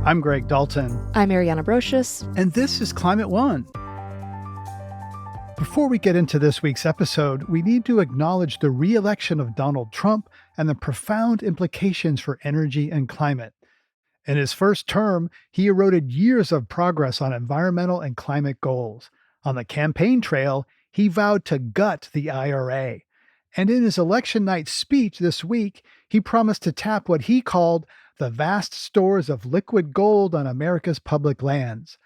I'm Greg Dalton. I'm Ariana Brocious. And this is Climate One. Before we get into this week's episode, we need to acknowledge the re-election of Donald Trump and the profound implications for energy and climate. In his first term, he eroded years of progress on environmental and climate goals. On the campaign trail, he vowed to gut the IRA. And in his election night speech this week, he promised to tap what he called the vast stores of liquid gold on America's public lands.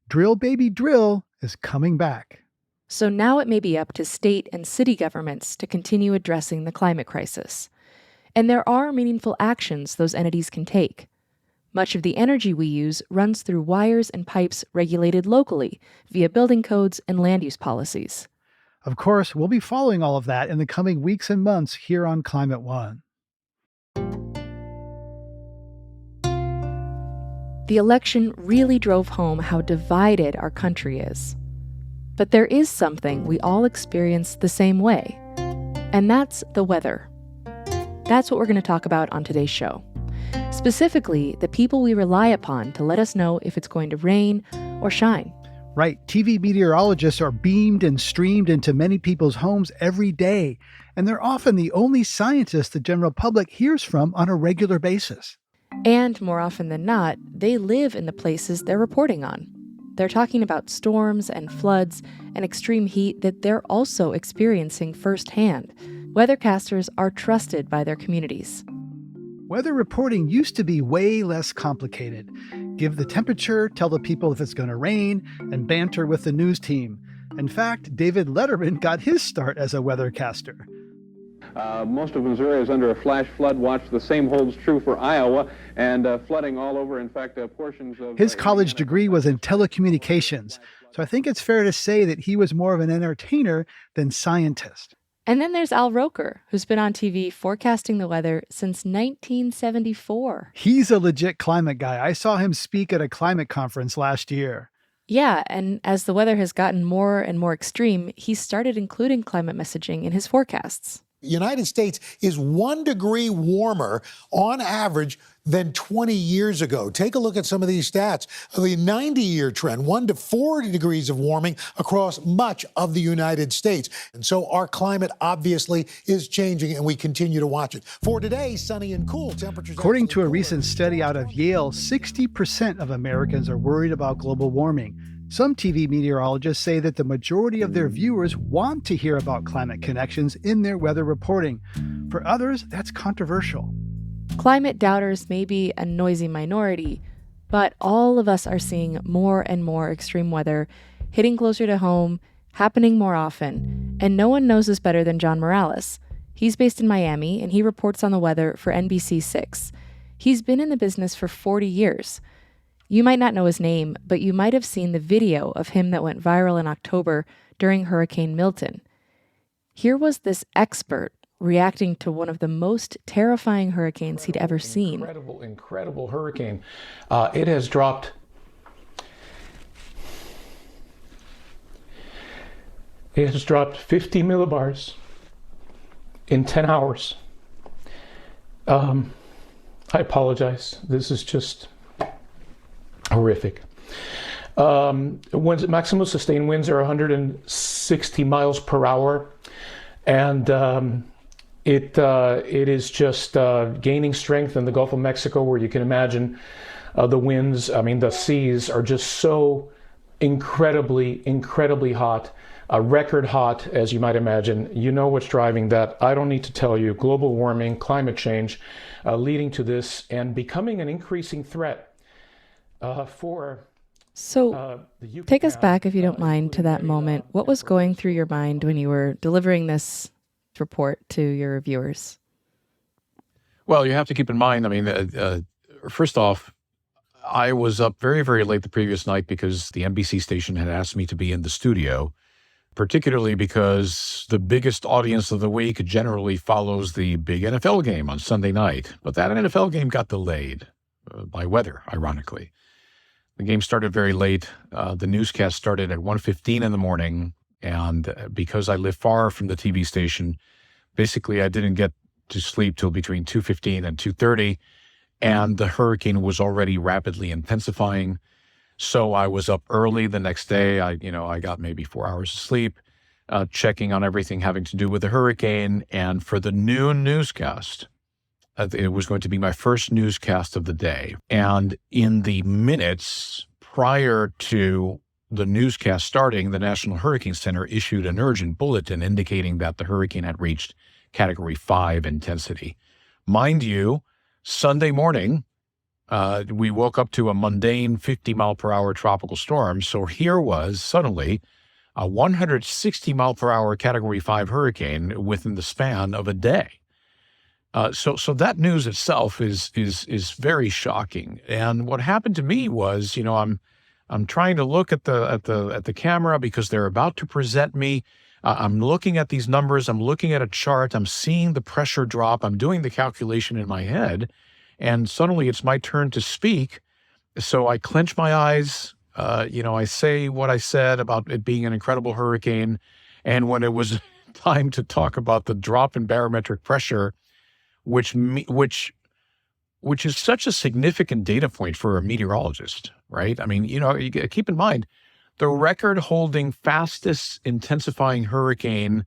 Drill, baby, drill is coming back. So now it may be up to state and city governments to continue addressing the climate crisis. And there are meaningful actions those entities can take. Much of the energy we use runs through wires and pipes regulated locally via building codes and land use policies. Of course, we'll be following all of that in the coming weeks and months here on Climate One. The election really drove home how divided our country is. But there is something we all experience the same way, and that's the weather. That's what we're going to talk about on today's show. Specifically, the people we rely upon to let us know if it's going to rain or shine. Right. TV meteorologists are beamed and streamed into many people's homes every day, and they're often the only scientists the general public hears from on a regular basis. And more often than not, they live in the places they're reporting on. They're talking about storms and floods and extreme heat that they're also experiencing firsthand. Weathercasters are trusted by their communities. Weather reporting used to be way less complicated. Give the temperature, tell the people if it's going to rain, and banter with the news team. In fact, David Letterman got his start as a weathercaster. Most of Missouri is under a flash flood watch. The same holds true for Iowa, and flooding all over. In fact, portions of... His college degree was in telecommunications, so I think it's fair to say that he was more of an entertainer than scientist. And then there's Al Roker, who's been on TV forecasting the weather since 1974. He's a legit climate guy. I saw him speak at a climate conference last year. Yeah, and as the weather has gotten more and more extreme, he started including climate messaging in his forecasts. The United States is 1 degree warmer on average than 20 years ago. Take a look at some of these stats. The 90-year trend, 1 to 4 degrees of warming across much of the United States. And so our climate obviously is changing, and we continue to watch it. For today, sunny and cool temperatures. According to a recent study out of Yale, 60% of Americans are worried about global warming. Some TV meteorologists say that the majority of their viewers want to hear about climate connections in their weather reporting. For others, that's controversial. Climate doubters may be a noisy minority, but all of us are seeing more and more extreme weather hitting closer to home, happening more often, and no one knows this better than John Morales. He's based in Miami, and he reports on the weather for NBC6. He's been in the business for 40 years. You might not know his name, but you might have seen the video of him that went viral in October during Hurricane Milton. Here was this expert reacting to one of the most terrifying hurricanes he'd ever seen. Incredible hurricane. It has dropped 50 millibars in 10 hours. I apologize. This is just horrific. Maximum sustained winds are 160 miles per hour, and it is just gaining strength in the Gulf of Mexico, where you can imagine the winds. I mean, the seas are just so incredibly hot, record hot, as you might imagine. You know what's driving that. I don't need to tell you. Global warming, climate change, leading to this and becoming an increasing threat. Take us back, if you don't mind, to that moment. What was going through your mind when you were delivering this report to your viewers? Well, you have to keep in mind, first off, I was up very, very late the previous night because the NBC station had asked me to be in the studio, particularly because the biggest audience of the week generally follows the big NFL game on Sunday night. But that NFL game got delayed by weather, ironically. The game started very late. The newscast started at 1:15 in the morning. And because I live far from the TV station, basically I didn't get to sleep till between 2:15 and 2:30. and the hurricane was already rapidly intensifying. So I was up early the next day. I got maybe 4 hours of sleep, checking on everything having to do with the hurricane. And for the noon newscast, it was going to be my first newscast of the day. And in the minutes prior to the newscast starting, the National Hurricane Center issued an urgent bulletin indicating that the hurricane had reached Category 5 intensity. Mind you, Sunday morning, we woke up to a mundane 50-mile-per-hour tropical storm. So here was suddenly a 160-mile-per-hour Category 5 hurricane within the span of a day. So that news itself is very shocking. And what happened to me was, I'm trying to look at the camera because they're about to present me. I'm looking at these numbers. I'm looking at a chart. I'm seeing the pressure drop. I'm doing the calculation in my head, and suddenly it's my turn to speak. So I clench my eyes. I say what I said about it being an incredible hurricane, and when it was time to talk about the drop in barometric pressure, which is such a significant data point for a meteorologist, right? I mean, you keep in mind, the record-holding fastest intensifying hurricane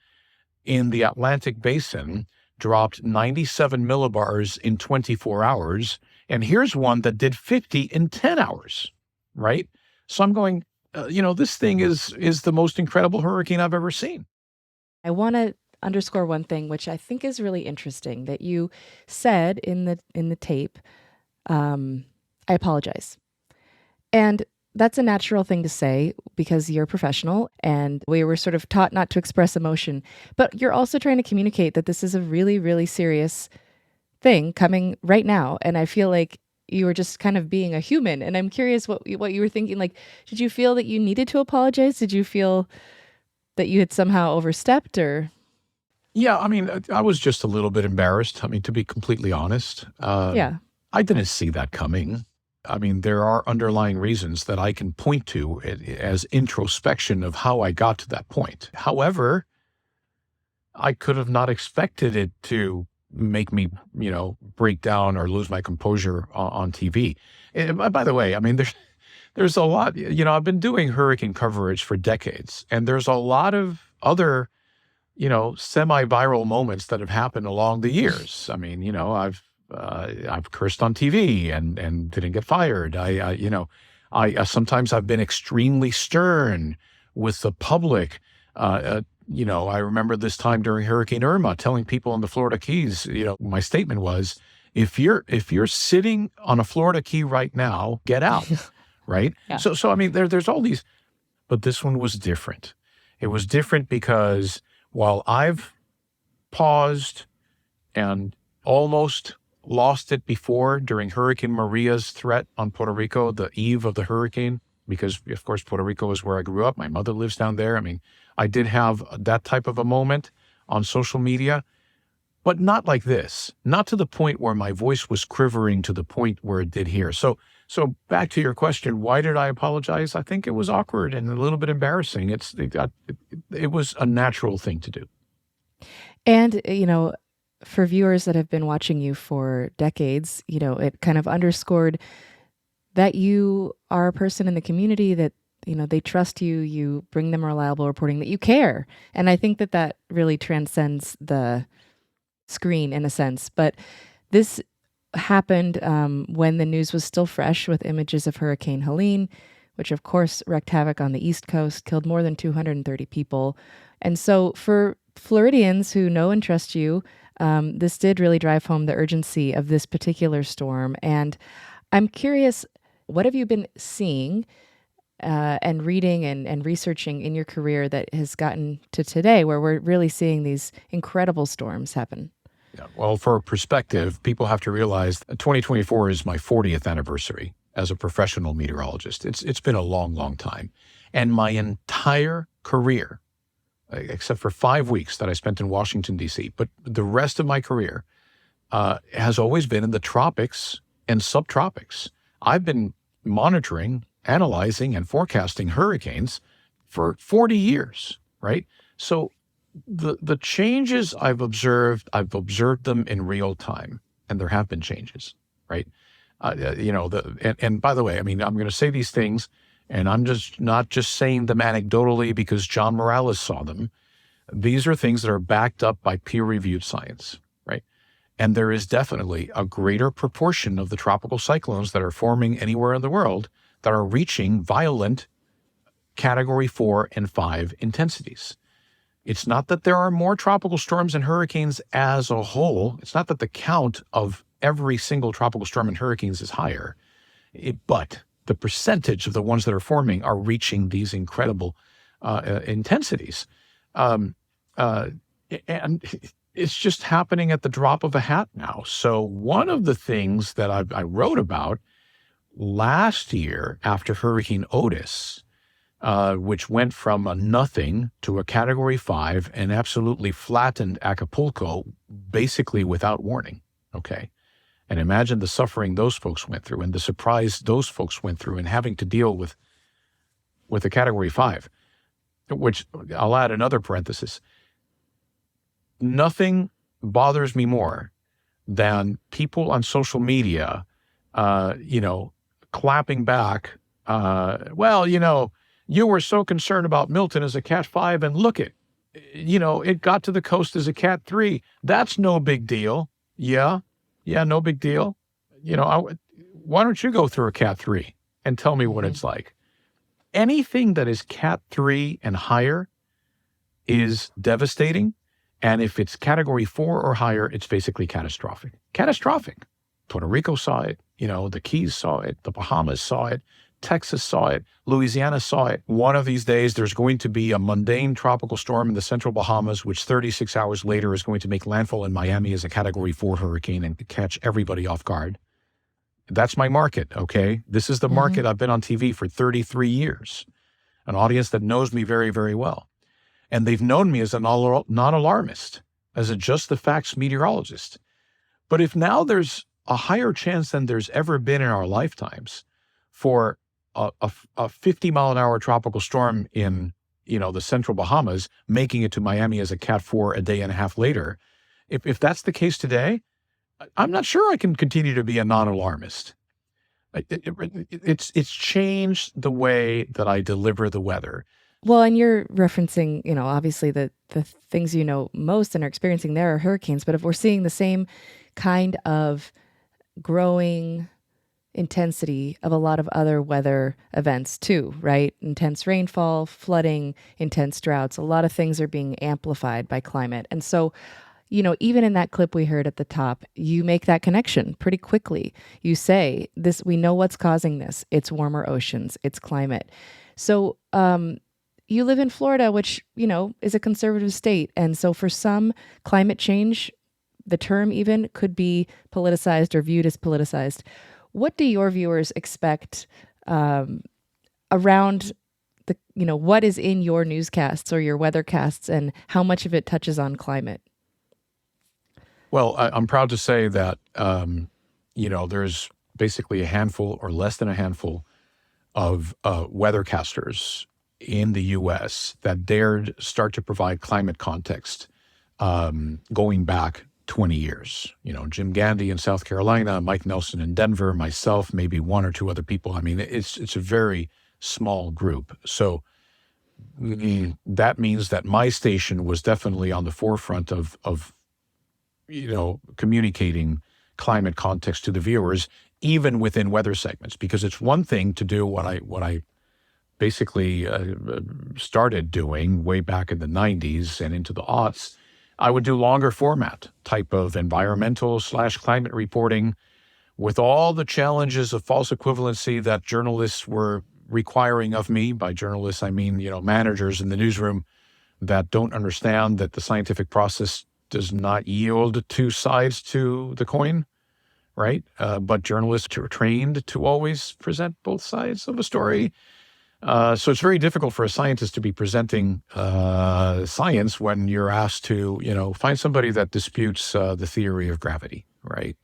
in the Atlantic Basin dropped 97 millibars in 24 hours. And here's one that did 50 in 10 hours, right? So I'm going, this thing is the most incredible hurricane I've ever seen. I want to underscore one thing, which I think is really interesting, that you said in the tape, I apologize. And that's a natural thing to say because you're a professional and we were sort of taught not to express emotion. But you're also trying to communicate that this is a really, really serious thing coming right now. And I feel like you were just kind of being a human. And I'm curious what you were thinking. Like, did you feel that you needed to apologize? Did you feel that you had somehow overstepped or? Yeah, I mean, I was just a little bit embarrassed. I mean, to be completely honest, Yeah. I didn't see that coming. I mean, there are underlying reasons that I can point to as introspection of how I got to that point. However, I could have not expected it to make me, break down or lose my composure on TV. And by the way, I mean, there's a lot, I've been doing hurricane coverage for decades, and there's a lot of other semi-viral moments that have happened along the years. I mean, I've cursed on TV and didn't get fired. I sometimes I've been extremely stern with the public. I remember this time during Hurricane Irma, telling people in the Florida Keys, my statement was, if you're sitting on a Florida Key right now, get out, right? Yeah. So I mean, there's all these, but this one was different. It was different because while I've paused and almost lost it before during Hurricane Maria's threat on Puerto Rico, the eve of the hurricane, because of course Puerto Rico is where I grew up. My mother lives down there. I mean, I did have that type of a moment on social media, but not like this, not to the point where my voice was quivering to the point where it did here. So back to your question, why did I apologize? I think it was awkward and a little bit embarrassing. It was a natural thing to do. And, for viewers that have been watching you for decades, it kind of underscored that you are a person in the community that, they trust you, you bring them reliable reporting, that you care. And I think that really transcends the screen in a sense. But this happened when the news was still fresh with images of Hurricane Helene, which of course wreaked havoc on the East Coast, killed more than 230 people. And so for Floridians who know and trust you, this did really drive home the urgency of this particular storm. And I'm curious, what have you been seeing and reading and researching in your career that has gotten to today where we're really seeing these incredible storms happen? Yeah, well, for perspective, people have to realize that 2024 is my 40th anniversary as a professional meteorologist. It's been a long, long time. And my entire career, except for 5 weeks that I spent in Washington, D.C., but the rest of my career has always been in the tropics and subtropics. I've been monitoring, analyzing, and forecasting hurricanes for 40 years, right? So the changes I've observed them in real time, and there have been changes, right? And by the way, I mean, I'm going to say these things, and I'm just not just saying them anecdotally because John Morales saw them. These are things that are backed up by peer-reviewed science, right? And there is definitely a greater proportion of the tropical cyclones that are forming anywhere in the world that are reaching violent Category 4 and 5 intensities. It's not that there are more tropical storms and hurricanes as a whole. It's not that the count of every single tropical storm and hurricanes is higher, but the percentage of the ones that are forming are reaching these incredible intensities. And it's just happening at the drop of a hat now. So one of the things that I wrote about last year after Hurricane Otis, which went from a nothing to a Category 5 and absolutely flattened Acapulco basically without warning, okay? And imagine the suffering those folks went through and the surprise those folks went through and having to deal with a Category 5, which I'll add another parenthesis. Nothing bothers me more than people on social media, clapping back, you were so concerned about Milton as a Cat 5, and look it got to the coast as a Cat 3. That's no big deal. Yeah, no big deal. Why don't you go through a Cat 3 and tell me what it's like? Anything that is Cat 3 and higher is devastating. And if it's Category 4 or higher, it's basically catastrophic. Catastrophic. Puerto Rico saw it. The Keys saw it. The Bahamas saw it. Texas saw it. Louisiana saw it. One of these days, there's going to be a mundane tropical storm in the central Bahamas, which 36 hours later is going to make landfall in Miami as a Category 4 hurricane and catch everybody off guard. That's my market, okay? This is the market. I've been on TV for 33 years, an audience that knows me very, very well. And they've known me as a non-alarmist, as a just the facts meteorologist. But if now there's a higher chance than there's ever been in our lifetimes for a 50-mile-an-hour tropical storm in, the central Bahamas, making it to Miami as a Cat 4 a day and a half later, if that's the case today, I'm not sure I can continue to be a non-alarmist. It's changed the way that I deliver the weather. Well, and you're referencing, obviously the things most and are experiencing there are hurricanes. But if we're seeing the same kind of growing intensity of a lot of other weather events too, right? Intense rainfall, flooding, intense droughts, a lot of things are being amplified by climate. And so, even in that clip we heard at the top, you make that connection pretty quickly. You say, we know what's causing this. It's warmer oceans, it's climate. So, you live in Florida, which, is a conservative state. And so for some, climate change, the term even, could be politicized or viewed as politicized. What do your viewers expect around what is in your newscasts or your weathercasts and how much of it touches on climate? Well, I'm proud to say that, there's basically a handful or less than a handful of weathercasters in the U.S. that dared start to provide climate context going back 20 years. Jim Gandy in South Carolina, Mike Nelson in Denver, myself, maybe one or two other people. I mean, it's a very small group. So that means that my station was definitely on the forefront of communicating climate context to the viewers, even within weather segments, because it's one thing to do what I basically started doing way back in the 90s and into the aughts. I would do longer format type of environmental/climate reporting with all the challenges of false equivalency that journalists were requiring of me. By journalists, I mean, managers in the newsroom that don't understand that the scientific process does not yield two sides to the coin, right? But journalists are trained to always present both sides of a story. So it's very difficult for a scientist to be presenting science when you're asked to, find somebody that disputes the theory of gravity, right?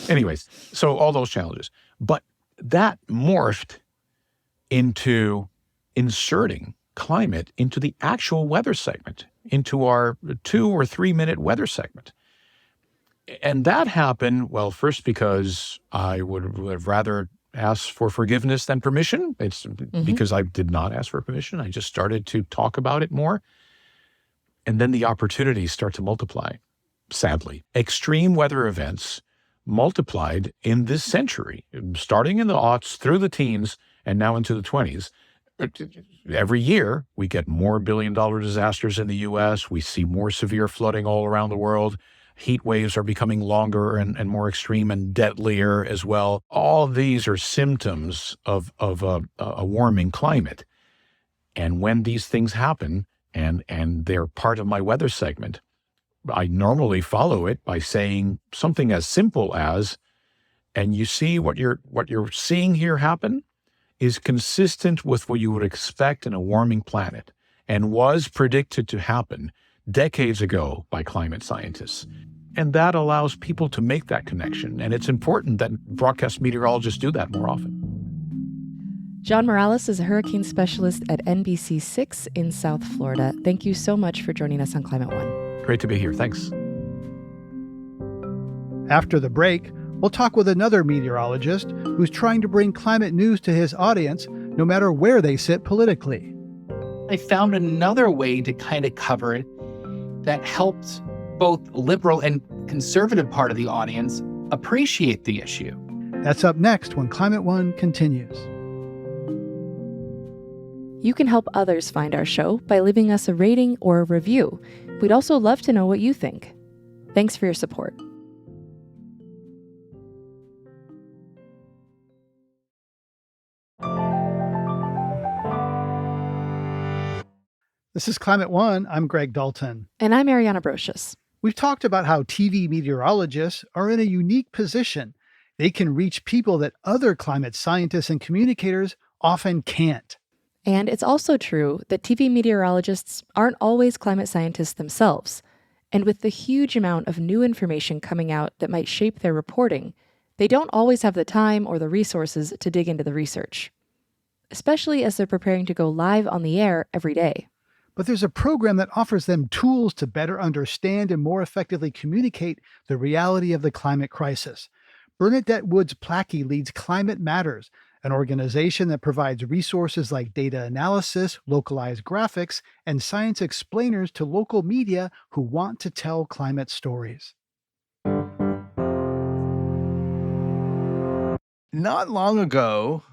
Anyways, so all those challenges. But that morphed into inserting climate into the actual weather segment, into our 2 or 3 minute weather segment. And that happened, well, first because I would have rather asked for forgiveness than permission. It's because I did not ask for permission. I just started to talk about it more. And then the opportunities start to multiply, sadly. Extreme weather events multiplied in this century, starting in the aughts through the teens and now into the 20s. Every year, we get more billion-dollar disasters in the U.S. We see more severe flooding all around the world. Heat waves are becoming longer and more extreme and deadlier as well. All of these are symptoms of a warming climate. And when these things happen, and they're part of my weather segment, I normally follow it by saying something as simple as, and you see what you're seeing here happen is consistent with what you would expect in a warming planet and was predicted to happen decades ago by climate scientists. And that allows people to make that connection. And it's important that broadcast meteorologists do that more often. John Morales is a hurricane specialist at NBC6 in South Florida. Thank you so much for joining us on Climate One. Great to be here. Thanks. After the break, we'll talk with another meteorologist who's trying to bring climate news to his audience, no matter where they sit politically. I found another way to kind of cover it that helped both liberal and conservative part of the audience appreciate the issue. That's up next when Climate One continues. You can help others find our show by leaving us a rating or a review. We'd also love to know what you think. Thanks for your support. This is Climate One. I'm Greg Dalton. And I'm Ariana Brocious. We've talked about how TV meteorologists are in a unique position. They can reach people that other climate scientists and communicators often can't. And it's also true that TV meteorologists aren't always climate scientists themselves. And with the huge amount of new information coming out that might shape their reporting, they don't always have the time or the resources to dig into the research, especially as they're preparing to go live on the air every day. But there's a program that offers them tools to better understand and more effectively communicate the reality of the climate crisis. Bernadette Woods Placky leads Climate Matters, an organization that provides resources like data analysis, localized graphics, and science explainers to local media who want to tell climate stories. Not long ago,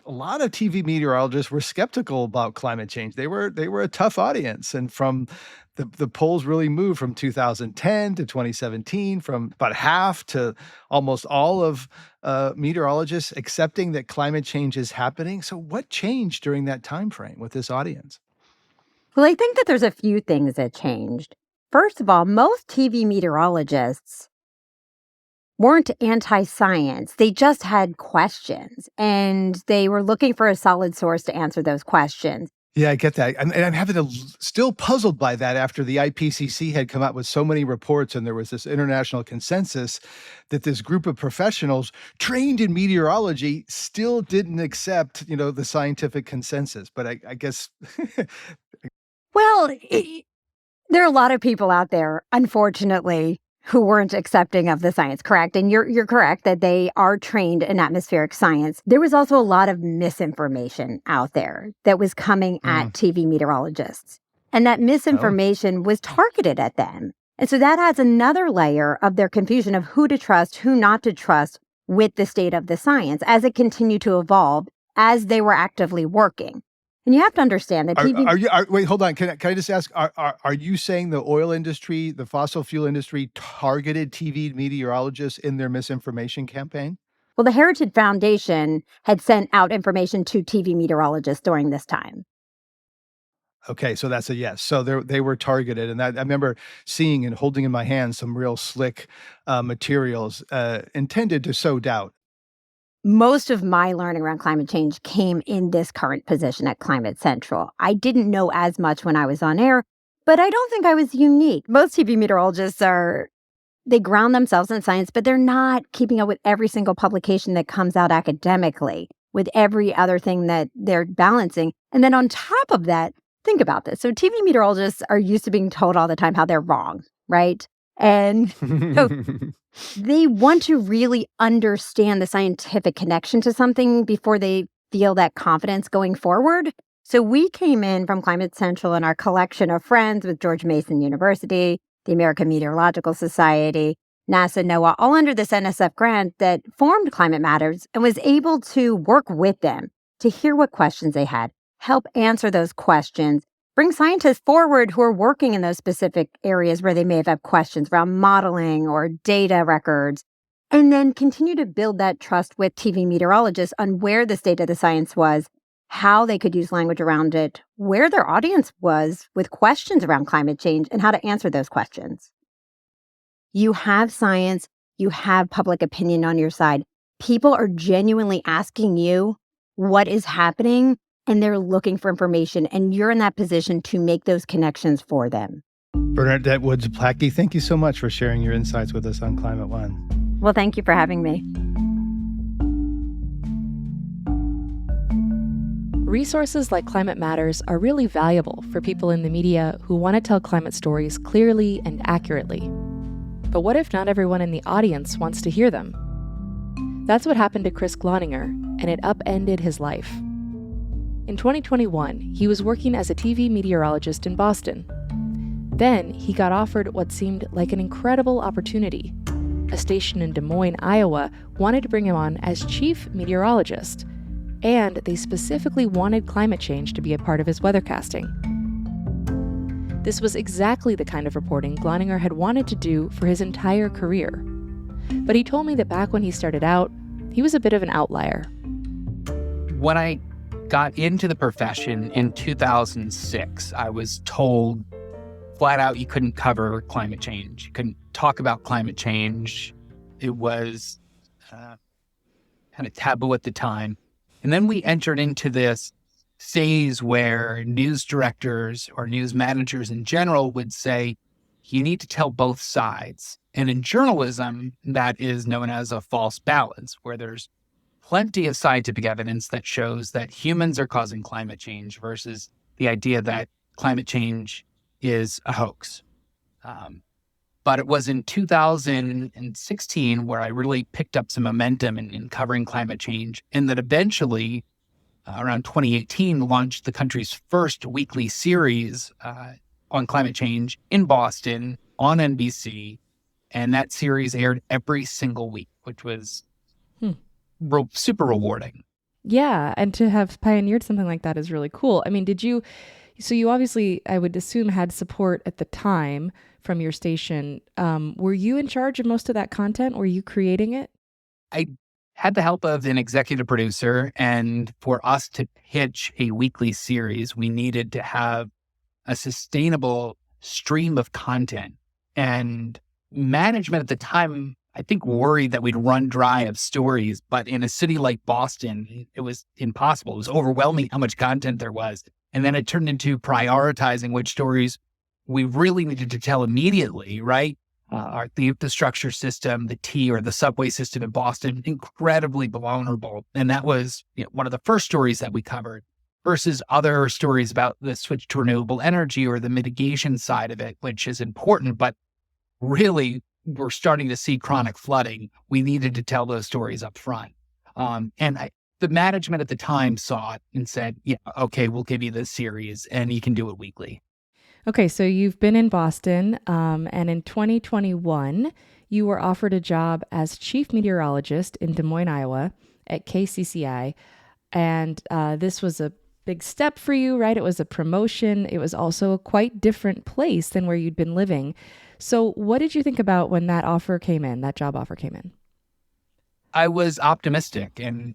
a lot of TV meteorologists were skeptical about climate change. They were a tough audience. And from the polls really moved from 2010 to 2017, from about half to almost all of meteorologists accepting that climate change is happening. So what changed during that time frame with this audience? Well, I think that there's a few things that changed. First of all, most TV meteorologists weren't anti-science. They just had questions, and they were looking for a solid source to answer those questions. Yeah, I get that. And I'm still puzzled by that after the IPCC had come out with so many reports and there was this international consensus that this group of professionals trained in meteorology still didn't accept, the scientific consensus. But I guess... Well, there are a lot of people out there, unfortunately, who weren't accepting of the science, correct? And you're correct that they are trained in atmospheric science. There was also a lot of misinformation out there that was coming at TV meteorologists. And that misinformation was targeted at them. And so that adds another layer of their confusion of who to trust, who not to trust with the state of the science as it continued to evolve as they were actively working. And you have to understand that TV... Wait, hold on. Can I just ask, are you saying the oil industry, the fossil fuel industry targeted TV meteorologists in their misinformation campaign? Well, the Heritage Foundation had sent out information to TV meteorologists during this time. Okay, so that's a yes. So they were targeted. And I remember seeing and holding in my hands some real slick materials intended to sow doubt. Most of my learning around climate change came in this current position at Climate Central. I didn't know as much when I was on air, but I don't think I was unique. Most TV meteorologists they ground themselves in science, but they're not keeping up with every single publication that comes out academically, with every other thing that they're balancing. And then on top of that, think about this. So TV meteorologists are used to being told all the time how they're wrong, right? And They want to really understand the scientific connection to something before they feel that confidence going forward. So we came in from Climate Central and our collection of friends with George Mason University, the American Meteorological Society, NASA, NOAA, all under this NSF grant that formed Climate Matters and was able to work with them to hear what questions they had, help answer those questions, bring scientists forward who are working in those specific areas where they may have had questions around modeling or data records, and then continue to build that trust with TV meteorologists on where the state of the science was, how they could use language around it, where their audience was with questions around climate change, and how to answer those questions. You have science, you have public opinion on your side. People are genuinely asking you what is happening, and they're looking for information, and you're in that position to make those connections for them. Bernadette Woods-Placky, thank you so much for sharing your insights with us on Climate One. Well, thank you for having me. Resources like Climate Matters are really valuable for people in the media who want to tell climate stories clearly and accurately. But what if not everyone in the audience wants to hear them? That's what happened to Chris Gloninger, and it upended his life. In 2021, he was working as a TV meteorologist in Boston. Then he got offered what seemed like an incredible opportunity. A station in Des Moines, Iowa, wanted to bring him on as chief meteorologist, and they specifically wanted climate change to be a part of his weathercasting. This was exactly the kind of reporting Gloninger had wanted to do for his entire career. But he told me that back when he started out, he was a bit of an outlier. When I got into the profession in 2006, I was told flat out you couldn't cover climate change. You couldn't talk about climate change. It was kind of taboo at the time. And then we entered into this phase where news directors or news managers in general would say, you need to tell both sides. And in journalism, that is known as a false balance, where there's plenty of scientific evidence that shows that humans are causing climate change versus the idea that climate change is a hoax. But it was in 2016 where I really picked up some momentum in covering climate change, and that eventually, around 2018, launched the country's first weekly series on climate change in Boston on NBC. And that series aired every single week, which was super rewarding. Yeah, and to have pioneered something like that is really cool. I mean, so you obviously, I would assume, had support at the time from your station. Were you in charge of most of that content? Were you creating it? I had the help of an executive producer, and for us to pitch a weekly series, we needed to have a sustainable stream of content. And management at the time, I think, worried that we'd run dry of stories, but in a city like Boston, it was impossible. It was overwhelming how much content there was. And then it turned into prioritizing which stories we really needed to tell immediately, right? The infrastructure system, the T or the subway system in Boston, incredibly vulnerable. And that was one of the first stories that we covered versus other stories about the switch to renewable energy or the mitigation side of it, which is important. But really, we're starting to see chronic flooding. We needed to tell those stories up front. The management at the time saw it and said, yeah, okay, we'll give you this series and you can do it weekly. Okay, so you've been in Boston, and in 2021, you were offered a job as chief meteorologist in Des Moines, Iowa at KCCI. And this was a big step for you, right? It was a promotion. It was also a quite different place than where you'd been living. So what did you think about when that offer came in, that job offer came in? I was optimistic. And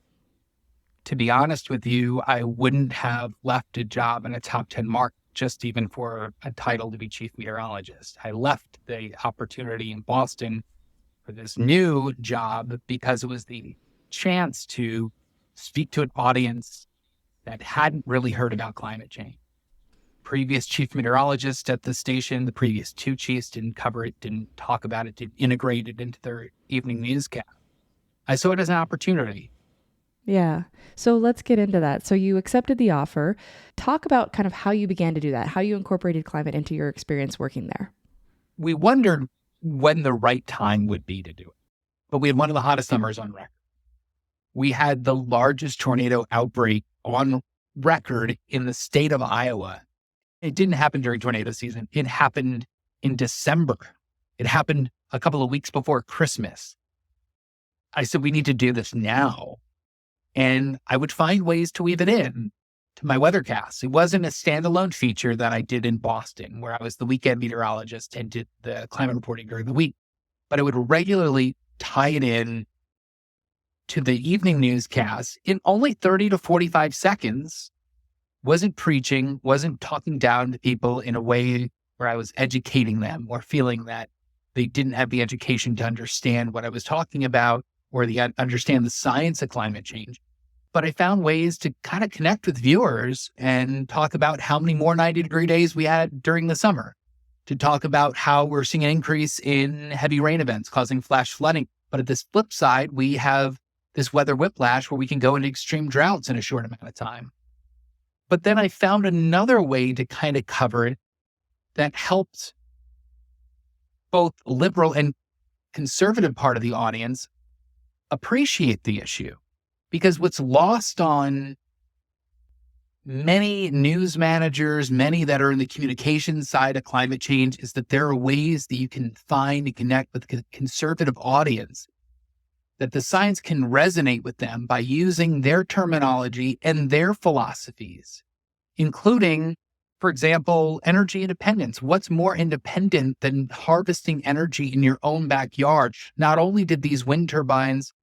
to be honest with you, I wouldn't have left a job in a top 10 mark just even for a title to be chief meteorologist. I left the opportunity in Boston for this new job because it was the chance to speak to an audience that hadn't really heard about climate change. Previous chief meteorologist at the station, the previous two chiefs didn't cover it, didn't talk about it, didn't integrate it into their evening newscast. I saw it as an opportunity. Yeah. So let's get into that. So you accepted the offer. Talk about kind of how you began to do that, how you incorporated climate into your experience working there. We wondered when the right time would be to do it. But we had one of the hottest summers on record. We had the largest tornado outbreak on record in the state of Iowa. It didn't happen during tornado season. It happened in December. It happened a couple of weeks before Christmas. I said, we need to do this now. And I would find ways to weave it in to my weathercasts. It wasn't a standalone feature that I did in Boston, where I was the weekend meteorologist and did the climate reporting during the week. But I would regularly tie it in to the evening newscast in only 30 to 45 seconds. Wasn't preaching, wasn't talking down to people in a way where I was educating them or feeling that they didn't have the education to understand what I was talking about or understand the science of climate change. But I found ways to kind of connect with viewers and talk about how many more 90-degree days we had during the summer, to talk about how we're seeing an increase in heavy rain events causing flash flooding. But at this flip side, we have this weather whiplash where we can go into extreme droughts in a short amount of time. But then I found another way to kind of cover it that helped both liberal and conservative part of the audience appreciate the issue. Because what's lost on many news managers, many that are in the communication side of climate change, is that there are ways that you can find and connect with the conservative audience, that the science can resonate with them by using their terminology and their philosophies, including, for example, energy independence. What's more independent than harvesting energy in your own backyard? Not only did these wind turbines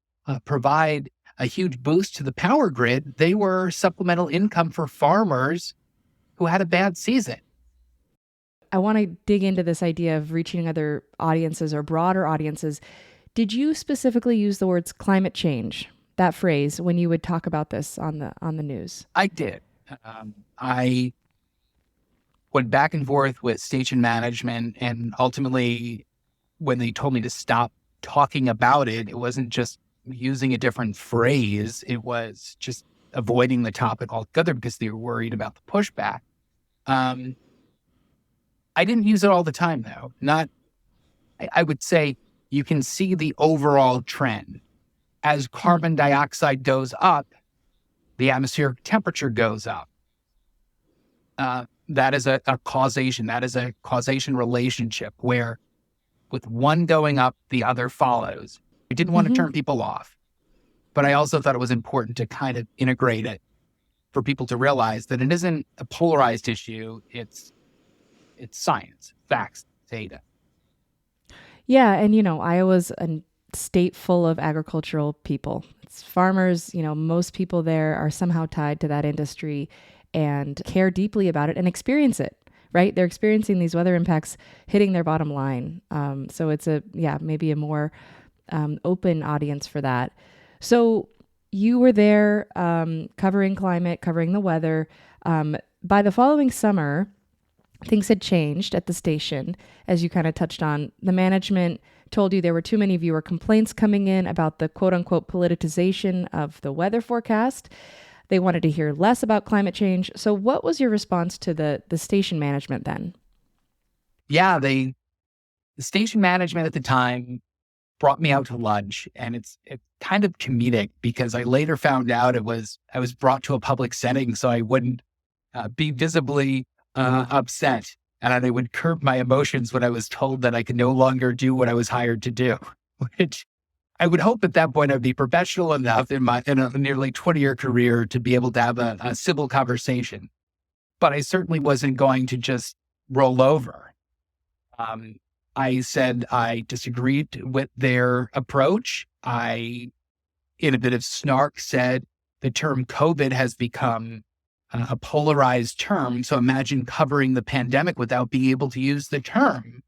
provide a huge boost to the power grid, they were supplemental income for farmers who had a bad season. I want to dig into this idea of reaching other audiences or broader audiences. Did you specifically use the words climate change, that phrase, when you would talk about this on the news? I did. I went back and forth with station management, and ultimately, when they told me to stop talking about it, it wasn't just using a different phrase. It was just avoiding the topic altogether because they were worried about the pushback. I didn't use it all the time, though. I would say you can see the overall trend. As carbon dioxide goes up, the atmospheric temperature goes up. That is a causation. That is a causation relationship where with one going up, the other follows. I didn't want to turn people off, but I also thought it was important to kind of integrate it for people to realize that it isn't a polarized issue. It's science, facts, data. Yeah. And, Iowa's a state full of agricultural people. It's farmers. Most people there are somehow tied to that industry and care deeply about it and experience it, right? They're experiencing these weather impacts hitting their bottom line. So it's maybe a more open audience for that. So you were there covering climate, covering the weather. By the following summer, things had changed at the station, as you kind of touched on. The management told you there were too many viewer complaints coming in about the quote unquote politicization of the weather forecast. They wanted to hear less about climate change. So what was your response to the station management then? Yeah, the station management at the time brought me out to lunch, and it's kind of comedic because I later found out I was brought to a public setting so I wouldn't be visibly upset, and I would curb my emotions when I was told that I could no longer do what I was hired to do, which I would hope at that point I'd be professional enough in a nearly 20-year career to be able to have a civil conversation. But I certainly wasn't going to just roll over. I said I disagreed with their approach. I, in a bit of snark, said the term COVID has become a polarized term. So imagine covering the pandemic without being able to use the term.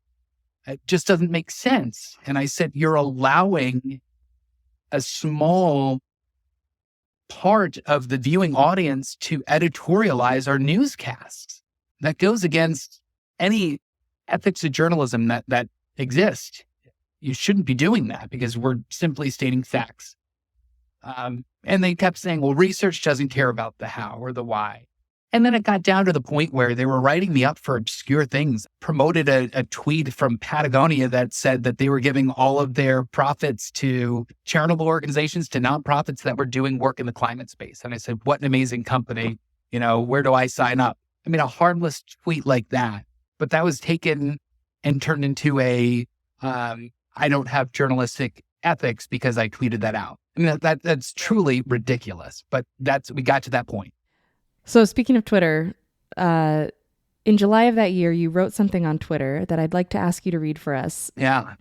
It just doesn't make sense. And I said, you're allowing a small part of the viewing audience to editorialize our newscasts. That goes against any ethics of journalism that exist. You shouldn't be doing that because we're simply stating facts. And they kept saying, well, research doesn't care about the how or the why. And then it got down to the point where they were writing me up for obscure things, promoted a tweet from Patagonia that said that they were giving all of their profits to charitable organizations, to nonprofits that were doing work in the climate space. And I said, what an amazing company. Where do I sign up? I mean, a harmless tweet like that, but that was taken and turned into I don't have journalistic ethics because I tweeted that out. I mean, that's truly ridiculous, but we got to that point. So speaking of Twitter, in July of that year, you wrote something on Twitter that I'd like to ask you to read for us. Yeah.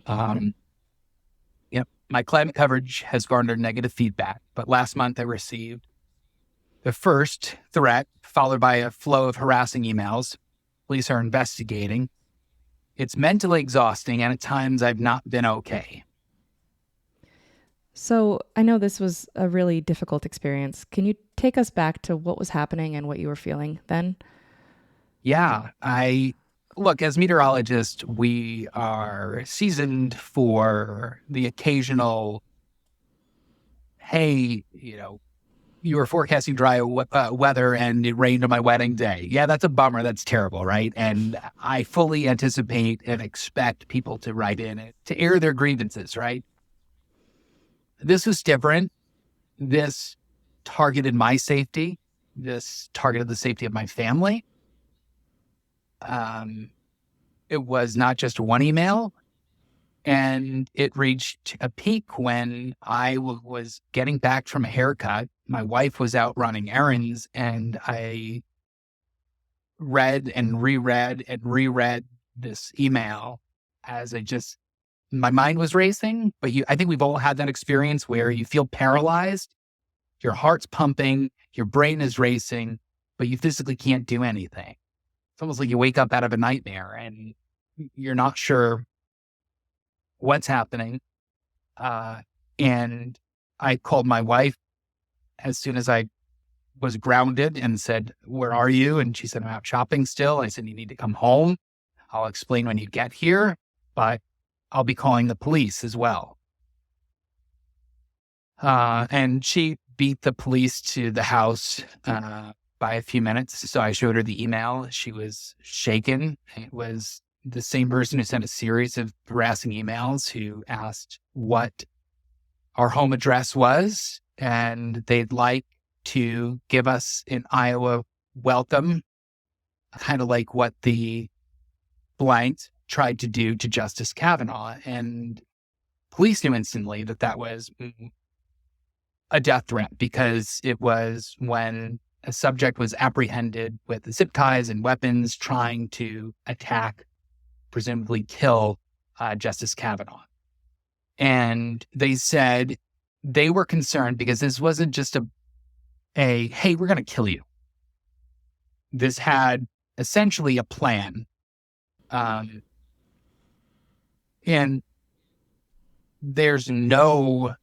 Yep. My climate coverage has garnered negative feedback, but last month I received the first threat, followed by a flow of harassing emails. Police are investigating. It's mentally exhausting, and at times I've not been okay. So I know this was a really difficult experience. Can you take us back to what was happening and what you were feeling then? Yeah, look, as meteorologists, we are seasoned for the occasional, hey, you were forecasting dry weather and it rained on my wedding day. Yeah, that's a bummer. That's terrible, right? And I fully anticipate and expect people to write in to air their grievances, right? This was different. This targeted my safety. This targeted the safety of my family. It was not just one email, and it reached a peak when I was getting back from a haircut. My wife was out running errands, and I read and reread this email as my mind was racing, but I think we've all had that experience where you feel paralyzed, your heart's pumping, your brain is racing, but you physically can't do anything. It's almost like you wake up out of a nightmare and you're not sure what's happening. And I called my wife as soon as I was grounded and said, "Where are you?" And she said, "I'm out shopping still." I said, "You need to come home. I'll explain when you get here, but I'll be calling the police as well." And she beat the police to the house by a few minutes. So I showed her the email. She was shaken. It was the same person who sent a series of harassing emails, who asked what our home address was, and they'd like to give us an Iowa welcome, kind of like what the blank tried to do to Justice Kavanaugh. And police knew instantly that was a death threat, because it was when a subject was apprehended with zip ties and weapons trying to attack, presumably kill, Justice Kavanaugh. And they said they were concerned because this wasn't just a hey, we're going to kill you. This had essentially a plan. And there's no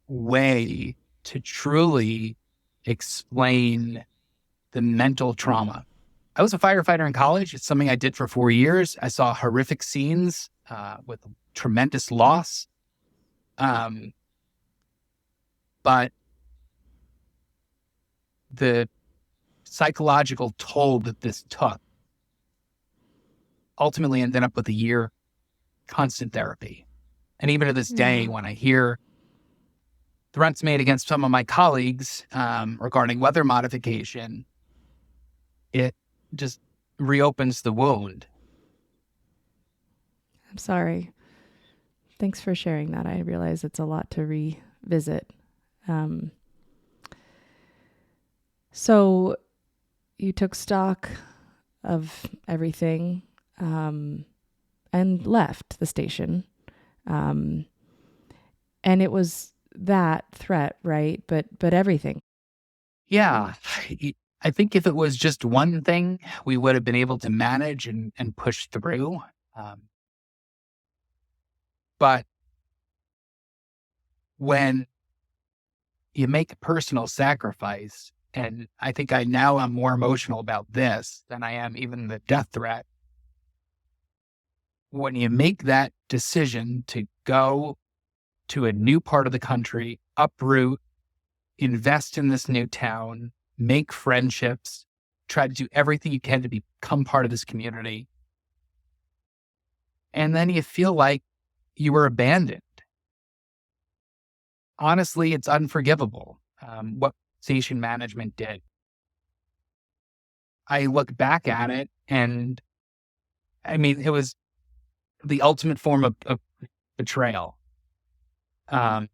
way to truly explain the mental trauma. I was a firefighter in college. It's something I did for 4 years. I saw horrific scenes with tremendous loss. But the psychological toll that this took ultimately ended up with a year constant therapy. And even to this day, when I hear threats made against some of my colleagues regarding weather modification, it just reopens the wound. I'm sorry. Thanks for sharing that. I realize it's a lot to revisit. So you took stock of everything and left the station. And it was that threat, right? But everything. Yeah. I think if it was just one thing, we would have been able to manage and push through. But when you make a personal sacrifice, and I think I'm more emotional about this than I am even the death threat. When you make that decision to go to a new part of the country, uproot, invest in this new town, make friendships, try to do everything you can to become part of this community. And then you feel like you were abandoned. Honestly, it's unforgivable what station management did. I look back at it and I mean, it was the ultimate form of betrayal. And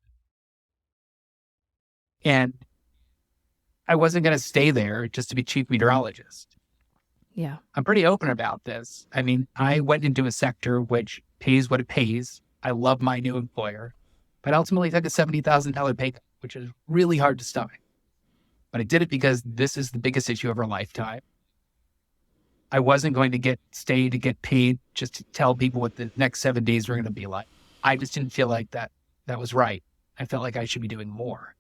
I wasn't going to stay there just to be chief meteorologist. Yeah. I'm pretty open about this. I mean, I went into a sector which pays what it pays. I love my new employer, but ultimately took a $70,000 pay cut, which is really hard to stomach. But I did it because this is the biggest issue of our lifetime. I wasn't going to stay to get paid just to tell people what the next 7 days were going to be like. I just didn't feel like that was right. I felt like I should be doing more.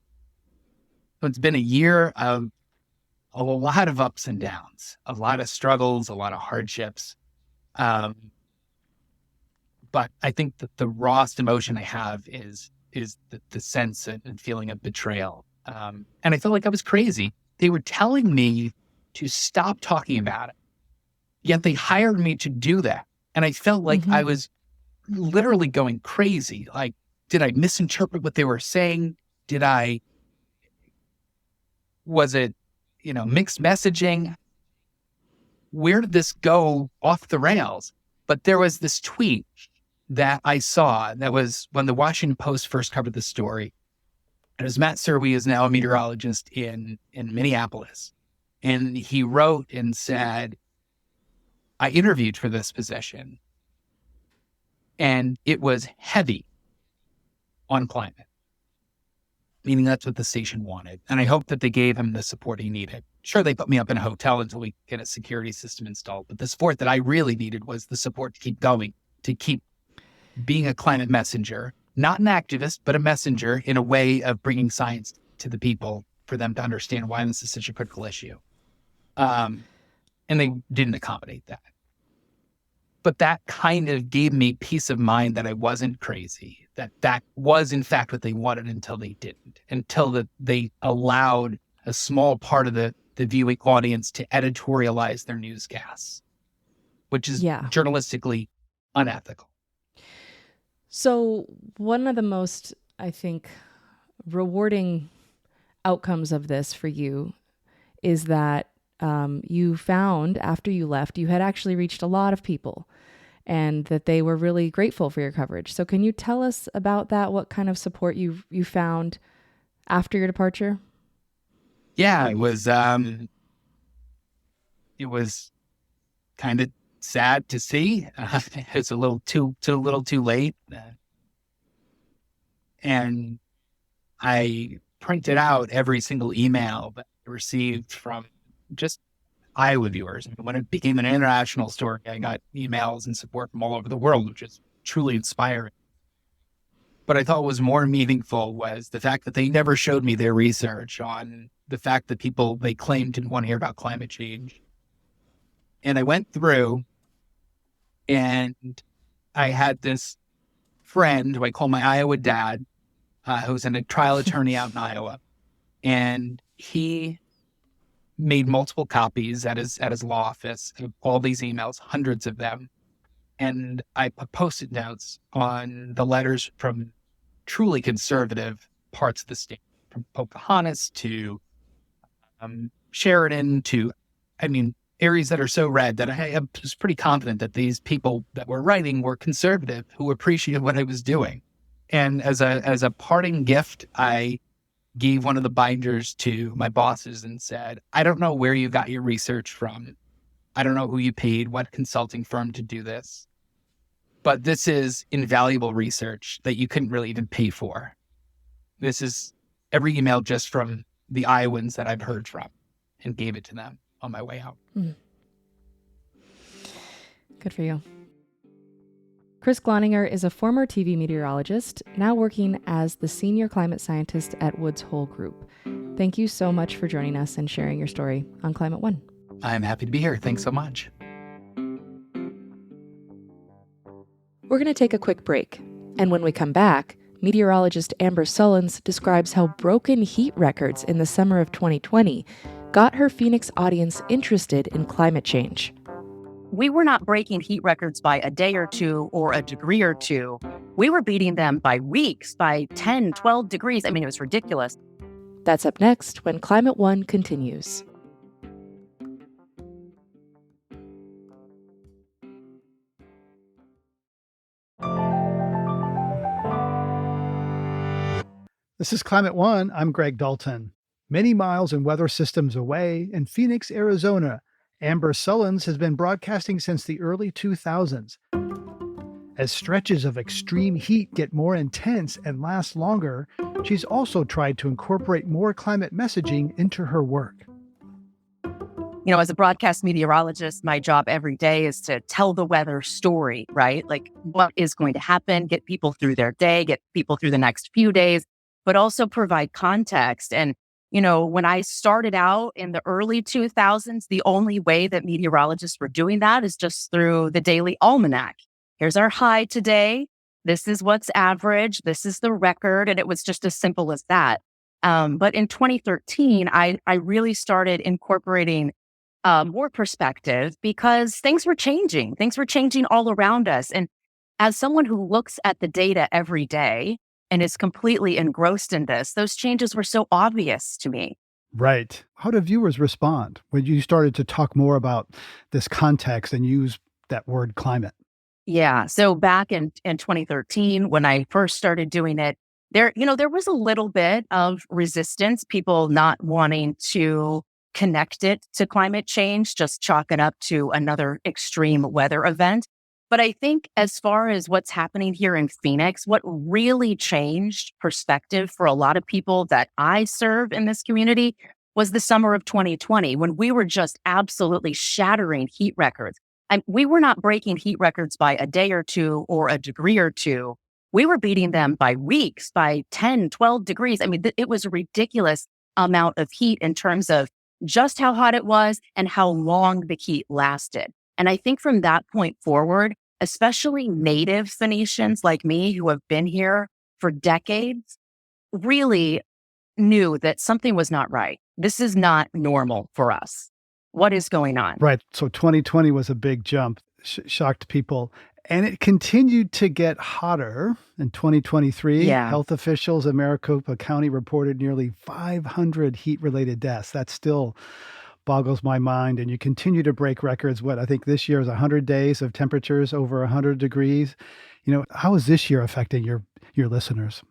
So it's been a year of a lot of ups and downs, a lot of struggles, a lot of hardships. But I think that the rawest emotion I have is the sense and feeling of betrayal. And I felt like I was crazy. They were telling me to stop talking about it. Yet they hired me to do that. And I felt like I was literally going crazy. Like, did I misinterpret what they were saying? Was it, mixed messaging? Where did this go off the rails? But there was this tweet that I saw that was when the Washington Post first covered the story. It was Matt Serwe, is now a meteorologist in Minneapolis. And he wrote and said, I interviewed for this position, and it was heavy on climate, meaning that's what the station wanted. And I hope that they gave him the support he needed. Sure, they put me up in a hotel until we get a security system installed, but the support that I really needed was the support to keep going, to keep being a climate messenger, not an activist, but a messenger in a way of bringing science to the people for them to understand why this is such a critical issue. And they didn't accommodate that. But that kind of gave me peace of mind that I wasn't crazy, that was in fact what they wanted until they didn't, until they allowed a small part of the viewing audience to editorialize their newscasts, which is journalistically unethical. So one of the most, I think, rewarding outcomes of this for you is that you found after you left, you had actually reached a lot of people and that they were really grateful for your coverage. So can you tell us about that? What kind of support you found after your departure? Yeah, it was kind of sad to see. It's a little too late. And I printed out every single email that I received from just Iowa viewers. And when it became an international story, I got emails and support from all over the world, which is truly inspiring. But I thought was more meaningful was the fact that they never showed me their research on the fact that people they claimed didn't want to hear about climate change. And I went through and I had this friend who I call my Iowa dad, who's a trial attorney out in Iowa. And he made multiple copies at his law office of all these emails, hundreds of them. And I put Post-it notes on the letters from truly conservative parts of the state, from Pocahontas to Sheridan to, areas that are so red that I was pretty confident that these people that were writing were conservative who appreciated what I was doing. And as a parting gift, I gave one of the binders to my bosses and said, I don't know where you got your research from. I don't know who you paid, what consulting firm to do this. But this is invaluable research that you couldn't really even pay for. This is every email just from the Iowans that I've heard from, and gave it to them on my way out. Good for you. Chris Gloninger is a former TV meteorologist, now working as the senior climate scientist at Woods Hole Group. Thank you so much for joining us and sharing your story on Climate One. I'm happy to be here. Thanks so much. We're going to take a quick break. And when we come back, meteorologist Amber Sullins describes how broken heat records in the summer of 2020 got her Phoenix audience interested in climate change. We were not breaking heat records by a day or two or a degree or two. We were beating them by weeks, by 10, 12 degrees. I mean, it was ridiculous. That's up next when Climate One continues. This is Climate One. I'm Greg Dalton. Many miles and weather systems away in Phoenix, Arizona, Amber Sullins has been broadcasting since the early 2000s. As stretches of extreme heat get more intense and last longer, she's also tried to incorporate more climate messaging into her work. You know, as a broadcast meteorologist, my job every day is to tell the weather story, right? Like what is going to happen, get people through their day, get people through the next few days, but also provide context. And, you know, when I started out in the early 2000s, the only way that meteorologists were doing that is just through the daily almanac. Here's our high today. This is what's average. This is the record. And it was just as simple as that. But in 2013, I really started incorporating more perspective because things were changing. Things were changing all around us. And as someone who looks at the data every day and is completely engrossed in this, those changes were so obvious to me. Right. How do viewers respond when you started to talk more about this context and use that word climate? Yeah. So back in 2013, when I first started doing it, there was a little bit of resistance, people not wanting to connect it to climate change, just chalk it up to another extreme weather event. But I think as far as what's happening here in Phoenix, what really changed perspective for a lot of people that I serve in this community was the summer of 2020, when we were just absolutely shattering heat records. And we were not breaking heat records by a day or two or a degree or two. We were beating them by weeks, by 10, 12 degrees. I mean, it was a ridiculous amount of heat in terms of just how hot it was and how long the heat lasted. And I think from that point forward, especially native Phoenicians like me who have been here for decades, really knew that something was not right. This is not normal for us. What is going on? Right. So 2020 was a big jump, shocked people. And it continued to get hotter in 2023. Yeah. Health officials in Maricopa County reported nearly 500 heat-related deaths. That still boggles my mind. And you continue to break records. I think this year is 100 days of temperatures over 100 degrees. You know, how is this year affecting your listeners?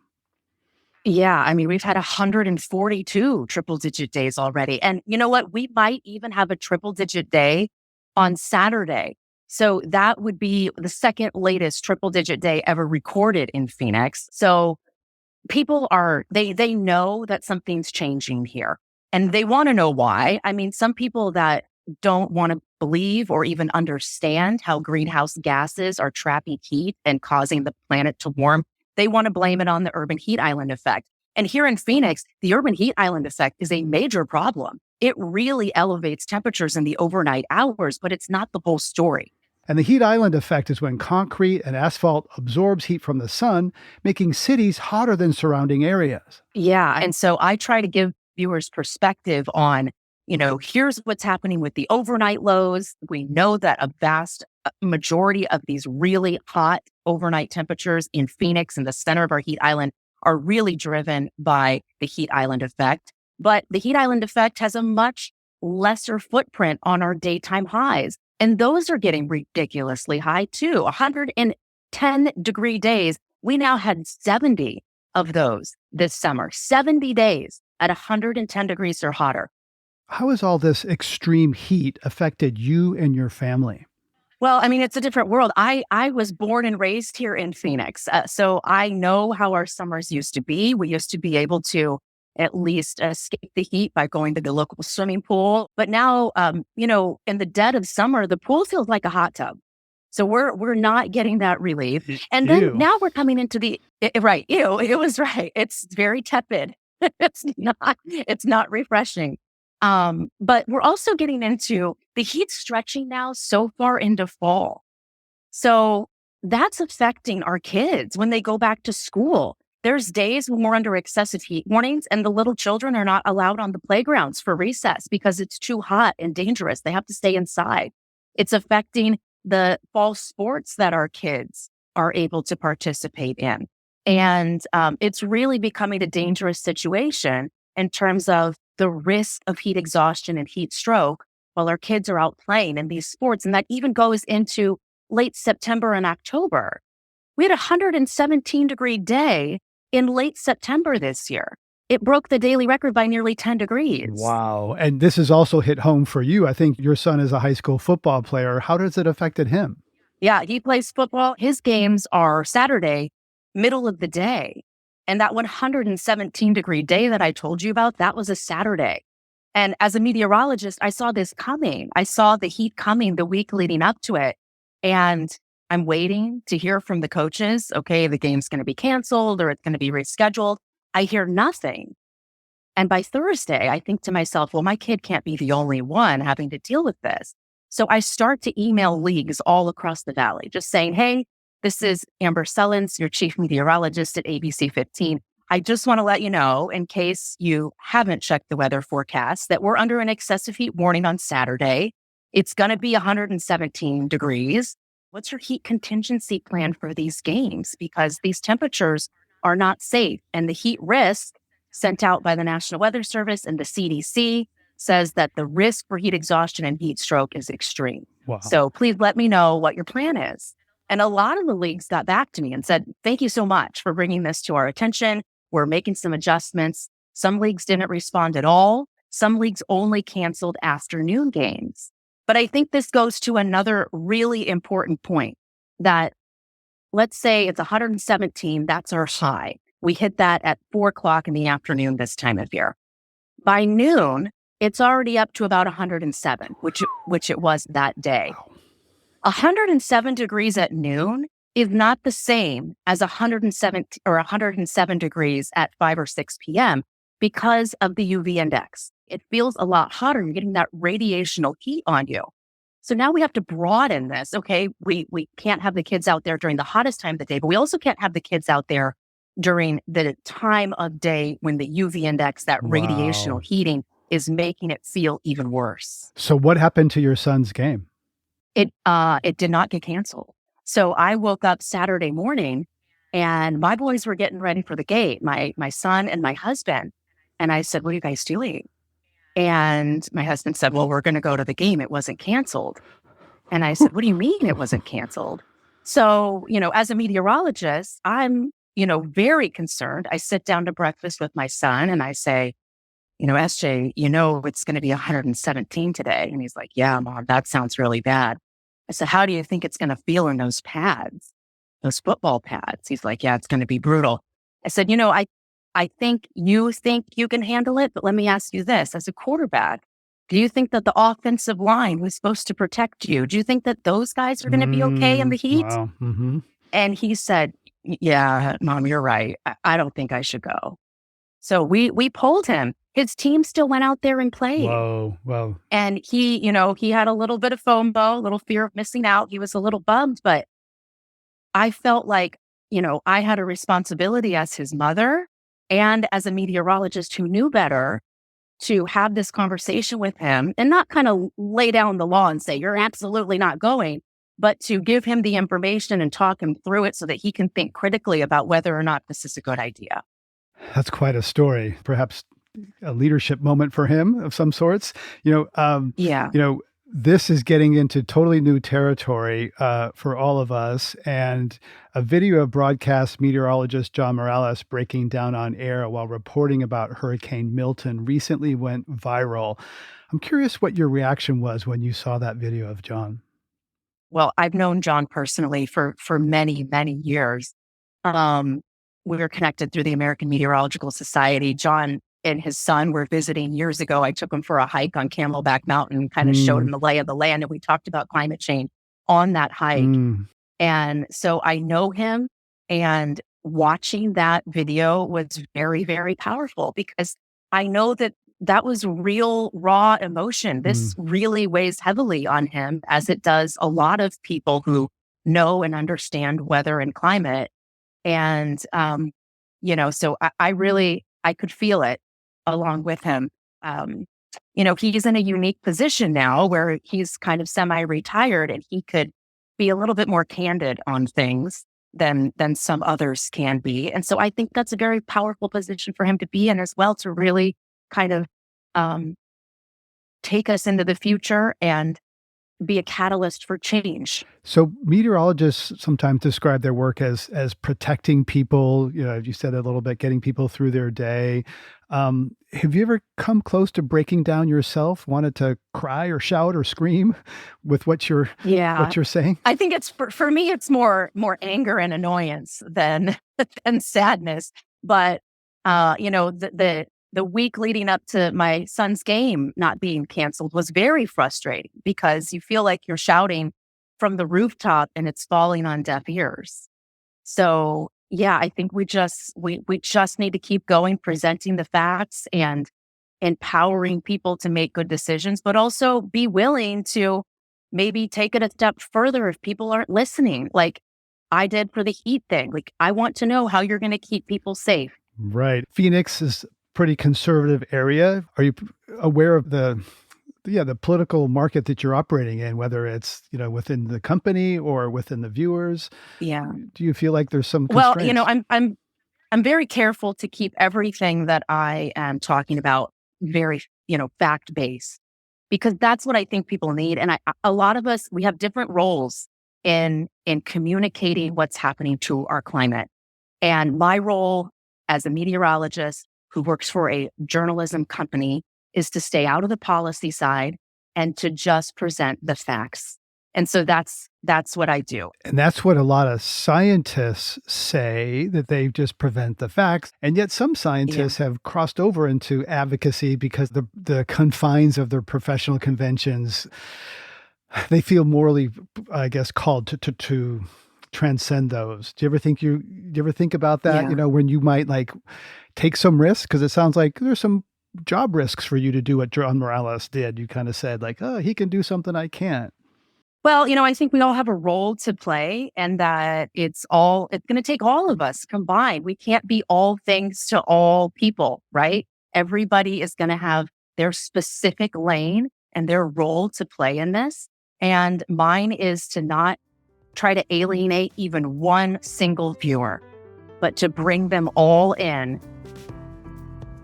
Yeah, I mean, we've had 142 triple-digit days already. And you know what? We might even have a triple-digit day on Saturday. So that would be the second latest triple-digit day ever recorded in Phoenix. So people they know that something's changing here. And they want to know why. I mean, some people that don't want to believe or even understand how greenhouse gases are trapping heat and causing the planet to warm, they want to blame it on the urban heat island effect. And here in Phoenix, the urban heat island effect is a major problem. It really elevates temperatures in the overnight hours, but it's not the whole story. And the heat island effect is when concrete and asphalt absorbs heat from the sun, making cities hotter than surrounding areas. Yeah. And so I try to give viewers perspective on, here's what's happening with the overnight lows. We know that a vast majority of these really hot overnight temperatures in Phoenix and the center of our heat island are really driven by the heat island effect. But the heat island effect has a much lesser footprint on our daytime highs. And those are getting ridiculously high too. 110-degree days. We now had 70 of those this summer, 70 days at 110 degrees or hotter. How has all this extreme heat affected you and your family? Well, I mean, it's a different world. I was born and raised here in Phoenix. So I know how our summers used to be. We used to be able to at least escape the heat by going to the local swimming pool. But now, in the dead of summer, the pool feels like a hot tub. So we're not getting that relief. And then now we're coming into right. It was right. It's very tepid. It's not refreshing. But we're also getting into the heat stretching now so far into fall. So that's affecting our kids when they go back to school. There's days when we're under excessive heat warnings and the little children are not allowed on the playgrounds for recess because it's too hot and dangerous. They have to stay inside. It's affecting the fall sports that our kids are able to participate in. And it's really becoming a dangerous situation in terms of the risk of heat exhaustion and heat stroke while our kids are out playing in these sports. And that even goes into late September and October. We had a 117-degree day in late September this year. It broke the daily record by nearly 10 degrees. Wow. And this has also hit home for you. I think your son is a high school football player. How does it affected him? Yeah, he plays football. His games are Saturday, middle of the day. And that 117-degree day that I told you about, that was a Saturday. And as a meteorologist, I saw this coming. I saw the heat coming the week leading up to it. And I'm waiting to hear from the coaches, okay, the game's going to be canceled or it's going to be rescheduled. I hear nothing. And by Thursday, I think to myself, well, my kid can't be the only one having to deal with this. So I start to email leagues all across the valley, just saying, hey, this is Amber Sullins, your chief meteorologist at ABC 15. I just want to let you know, in case you haven't checked the weather forecast, that we're under an excessive heat warning on Saturday. It's going to be 117 degrees. What's your heat contingency plan for these games? Because these temperatures are not safe. And the heat risk sent out by the National Weather Service and the CDC says that the risk for heat exhaustion and heat stroke is extreme. Wow. So please let me know what your plan is. And a lot of the leagues got back to me and said, thank you so much for bringing this to our attention. We're making some adjustments. Some leagues didn't respond at all. Some leagues only canceled afternoon games. But I think this goes to another really important point that let's say it's 117, that's our high. We hit that at 4 o'clock in the afternoon this time of year. By noon, it's already up to about 107, which it was that day. 107 degrees at noon is not the same as 107 or 107 degrees at 5 or 6 p.m. because of the UV index. It feels a lot hotter. You're getting that radiational heat on you. So now we have to broaden this. Okay, we can't have the kids out there during the hottest time of the day, but we also can't have the kids out there during the time of day when the UV index, that radiational heating, is making it feel even worse. So what happened to your son's game? It did not get canceled. So I woke up Saturday morning and my boys were getting ready for the gate, my son and my husband. And I said, what are you guys doing? And my husband said, well, we're going to go to the game. It wasn't canceled. And I said, what do you mean it wasn't canceled? So, as a meteorologist, I'm, very concerned. I sit down to breakfast with my son and I say, SJ, it's going to be 117 today. And he's like, yeah, Mom, that sounds really bad. I said, how do you think it's going to feel in those pads, those football pads? He's like, yeah, it's going to be brutal. I said, I think you can handle it, but let me ask you this. As a quarterback, do you think that the offensive line was supposed to protect you? Do you think that those guys are going to be okay in the heat? Wow. Mm-hmm. And he said, yeah, Mom, you're right. I don't think I should go. So we polled him. His team still went out there and played. Whoa. And he had a little bit of FOMO, a little fear of missing out. He was a little bummed, but I felt like, I had a responsibility as his mother and as a meteorologist who knew better to have this conversation with him and not kind of lay down the law and say, you're absolutely not going, but to give him the information and talk him through it so that he can think critically about whether or not this is a good idea. That's quite a story. Perhaps a leadership moment for him of some sorts. This is getting into totally new territory for all of us. And a video of broadcast meteorologist John Morales breaking down on air while reporting about Hurricane Milton recently went viral. I'm curious what your reaction was when you saw that video of John. Well, I've known John personally for many, many years. We were connected through the American Meteorological Society. John and his son were visiting years ago. I took him for a hike on Camelback Mountain, kind of showed him the lay of the land, and we talked about climate change on that hike. And so I know him, and watching that video was very, very powerful because I know that was real, raw emotion. This really weighs heavily on him, as it does a lot of people who know and understand weather and climate. And So I could feel it along with him. He's in a unique position now where he's kind of semi-retired and he could be a little bit more candid on things than some others can be. And so I think that's a very powerful position for him to be in as well, to really kind of take us into the future and be a catalyst for change. So meteorologists sometimes describe their work as protecting people, you said a little bit, getting people through their day. Have you ever come close to breaking down yourself, wanted to cry or shout or scream with what you're saying? I think it's for me, it's more anger and annoyance than sadness. But the week leading up to my son's game not being canceled was very frustrating because you feel like you're shouting from the rooftop and it's falling on deaf ears. So yeah, I think we just need to keep going, presenting the facts and empowering people to make good decisions, but also be willing to maybe take it a step further if people aren't listening, like I did for the heat thing. Like, I want to know how you're going to keep people safe. Right. Phoenix is pretty conservative area. Are you aware of the political market that you're operating in, whether it's, within the company or within the viewers? Yeah. Do you feel like there's some constraints? Well, I'm very careful to keep everything that I am talking about very, fact-based, because that's what I think people need. And a lot of us, we have different roles in communicating what's happening to our climate. And my role as a meteorologist who works for a journalism company is to stay out of the policy side and to just present the facts. And so that's what I do. And that's what a lot of scientists say, that they just present the facts. And yet some scientists have crossed over into advocacy because the confines of their professional conventions, they feel morally, I guess, called to transcend those. Do you ever think about that? Yeah. When you might take some risks, because it sounds like there's some job risks for you to do what John Morales did. You kind of said he can do something I can't. Well, I think we all have a role to play, and that it's going to take all of us combined. We can't be all things to all people, right? Everybody is going to have their specific lane and their role to play in this. And mine is to not try to alienate even one single viewer, but to bring them all in.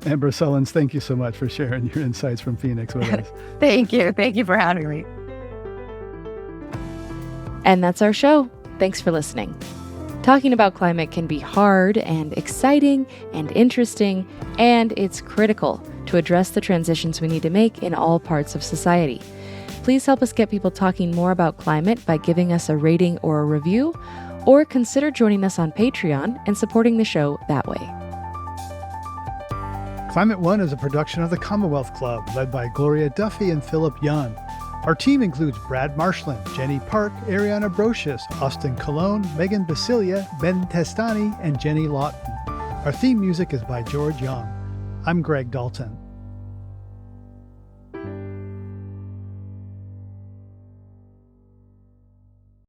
Amber Sullins, thank you so much for sharing your insights from Phoenix with us. Thank you. Thank you for having me. And that's our show. Thanks for listening. Talking about climate can be hard and exciting and interesting, and it's critical to address the transitions we need to make in all parts of society. Please help us get people talking more about climate by giving us a rating or a review, or consider joining us on Patreon and supporting the show that way. Climate One is a production of the Commonwealth Club, led by Gloria Duffy and Philip Young. Our team includes Brad Marshland, Jenny Park, Ariana Brocious, Austin Colon, Megan Basilia, Ben Testani, and Jenny Lawton. Our theme music is by George Young. I'm Greg Dalton.